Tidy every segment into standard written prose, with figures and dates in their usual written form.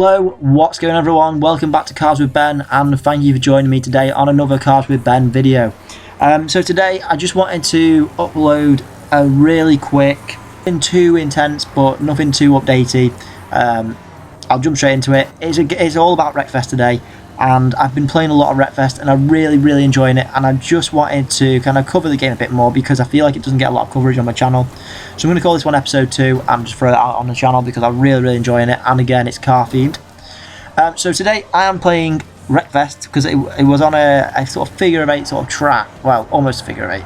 Hello, what's going on everyone? Welcome back to Cars with Ben, and thank you for joining me today on another Cars with Ben video. So today I just wanted to upload a really quick, nothing too intense but nothing too updatey. I'll jump straight into it. It's all about Wreckfest today, and I've been playing a lot of Wreckfest and I'm really enjoying it, and I just wanted to kind of cover the game a bit more because I feel like it doesn't get a lot of coverage on my channel. So I'm going to call this one episode 2 and just throw it out on the channel because I'm really enjoying it, and again it's car themed. So today I am playing Wreckfest because it was on a sort of figure of 8 sort of track, well almost a figure of 8,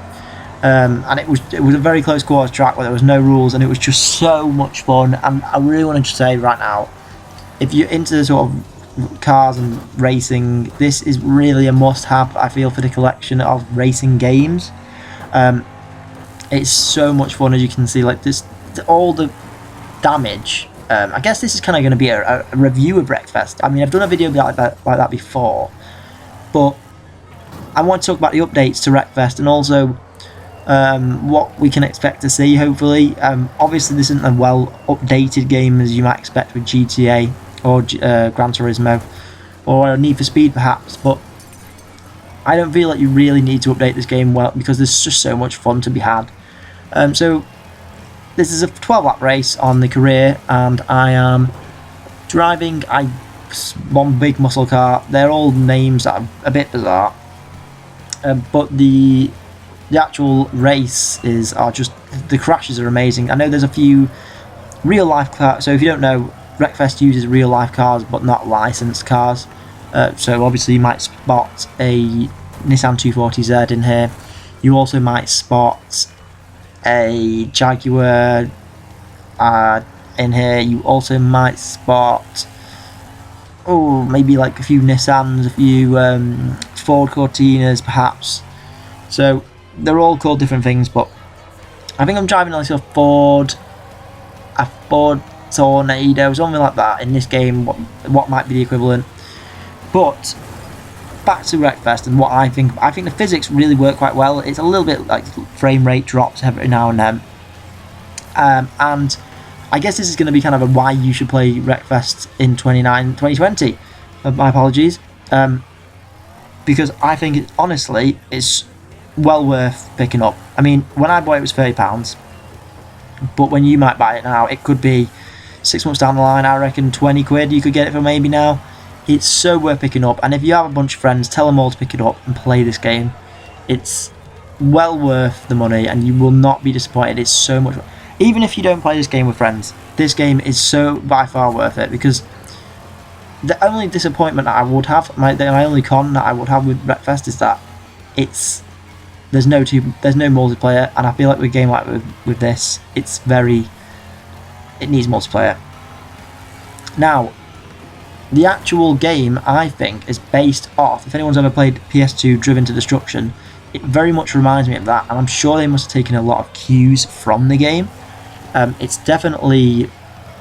and it was a very close quarters track where there was no rules, and it was just so much fun. And I really want to say right now, if you're into the sort of cars and racing, this is really a must-have, I feel, for the collection of racing games. It's so much fun, as you can see, like this, all the damage. I guess this is kind of going to be a review of Wreckfest. I mean, I've done a video like that before, but I want to talk about the updates to Wreckfest and also what we can expect to see, hopefully. Obviously this isn't a well updated game as you might expect with GTA or Gran Turismo or Need for Speed perhaps, but I don't feel like you really need to update this game well because there's just so much fun to be had. So this is a 12-lap race on the career, and I am driving one big muscle car. They're all names that are a bit bizarre, but the actual race are just, the crashes are amazing. I know there's a few real life cars, so if you don't know, Wreckfest uses real life cars but not licensed cars. So obviously you might spot a Nissan 240Z in here. You also might spot a Jaguar in here. You also might spot, maybe like a few Nissans, a few Ford Cortinas perhaps. So they're all called different things, but I think I'm driving like a Ford Tornado, something like that in this game, what might be the equivalent. But back to Wreckfest and what I think the physics really work quite well. It's a little bit like frame rate drops every now and then, and I guess this is going to be kind of a why you should play Wreckfest in 2020. My apologies, because I think honestly it's well worth picking up. I mean, when I bought it was £30, but when you might buy it now, it could be 6 months down the line. I reckon 20 quid you could get it for maybe now. It's so worth picking up, and if you have a bunch of friends, tell them all to pick it up and play this game. It's well worth the money and you will not be disappointed. It's so much, even if you don't play this game with friends, this game is so by far worth it, because the only disappointment that I would have, my only con that I would have with Wreckfest is that there's no multiplayer, and I feel like with a game like with this, it needs multiplayer. Now, the actual game, I think, is based off, if anyone's ever played PS2 Driven to Destruction, it very much reminds me of that, and I'm sure they must have taken a lot of cues from the game. It's definitely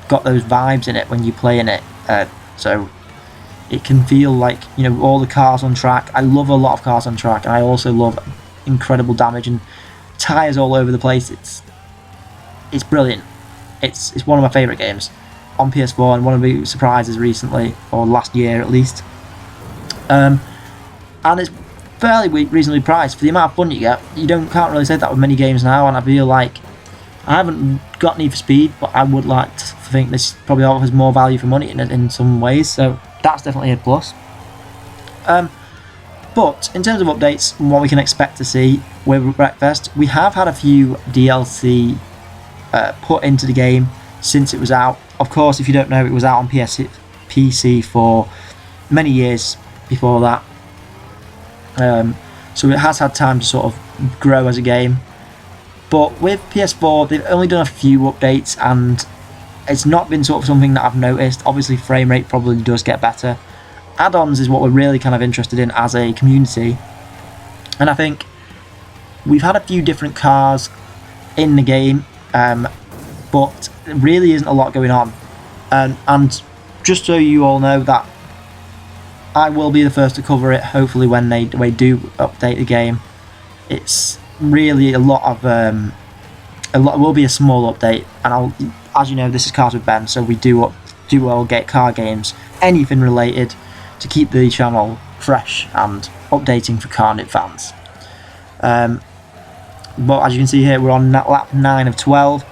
got those vibes in it when you play in it, so it can feel like, you know, all the cars on track. I love a lot of cars on track, and I also love incredible damage and tyres all over the place. It's brilliant. It's one of my favourite games on PS4 and one of the surprises recently, or last year at least. And it's fairly reasonably priced for the amount of fun you get. You can't really say that with many games now, and I feel like I haven't got Need for Speed, but I would like to think this probably offers more value for money in some ways, so that's definitely a plus. But in terms of updates and what we can expect to see with Wreckfest, we have had a few DLC put into the game since it was out. Of course, if you don't know, it was out on PC for many years before that, so it has had time to sort of grow as a game. But with PS4, they've only done a few updates, and it's not been sort of something that I've noticed. Obviously, frame rate probably does get better. Add-ons is what we're really kind of interested in as a community, and I think we've had a few different cars in the game, but there really isn't a lot going on. And just so you all know that I will be the first to cover it, hopefully when they do update the game. It's really a lot will be a small update, and as you know, this is Cars with Ben, so we do all get car games anything related to keep the channel fresh and updating for Carnit fans. But as you can see here, we're on lap 9 of 12.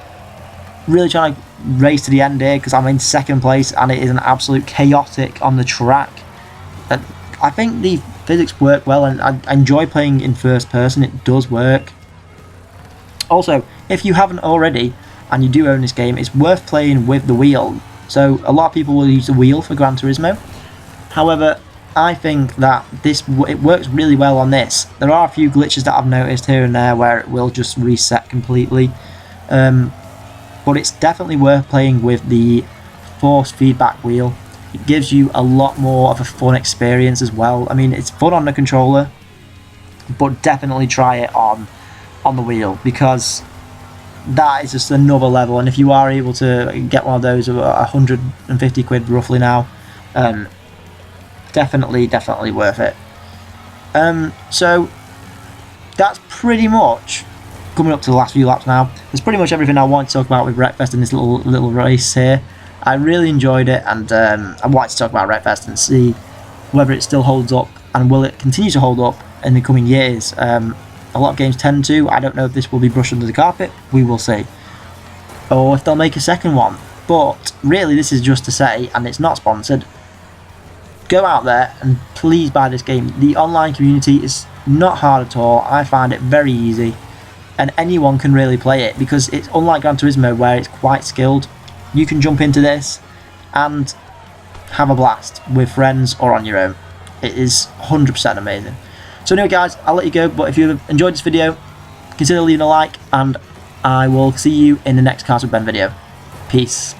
Really trying to race to the end here because I'm in second place and it is an absolute chaotic on the track. I think the physics work well, and I enjoy playing in first person. It does work. Also, if you haven't already and you do own this game, it's worth playing with the wheel. So a lot of people will use the wheel for Gran Turismo. However, I think that it works really well on this. There are a few glitches that I've noticed here and there where it will just reset completely. But it's definitely worth playing with the force feedback wheel. It gives you a lot more of a fun experience as well. I mean, it's fun on the controller, but definitely try it on the wheel, because that is just another level. And if you are able to get one of those, 150 quid roughly now, definitely worth it. So that's pretty much coming up to the last few laps now. That's pretty much everything I want to talk about with Wreckfest in this little race here. I really enjoyed it, and I wanted to talk about Wreckfest and see whether it still holds up, and will it continue to hold up in the coming years. A lot of games tend to. I don't know if this will be brushed under the carpet. We will see. Or if they'll make a second one. But really, this is just to say, and it's not sponsored, go out there and please buy this game. The online community is not hard at all. I find it very easy, and anyone can really play it, because it's unlike Gran Turismo where it's quite skilled. You can jump into this and have a blast with friends or on your own. It is 100% amazing. So anyway guys, I'll let you go, but if you've enjoyed this video, consider leaving a like, and I will see you in the next Cars with Ben video. Peace.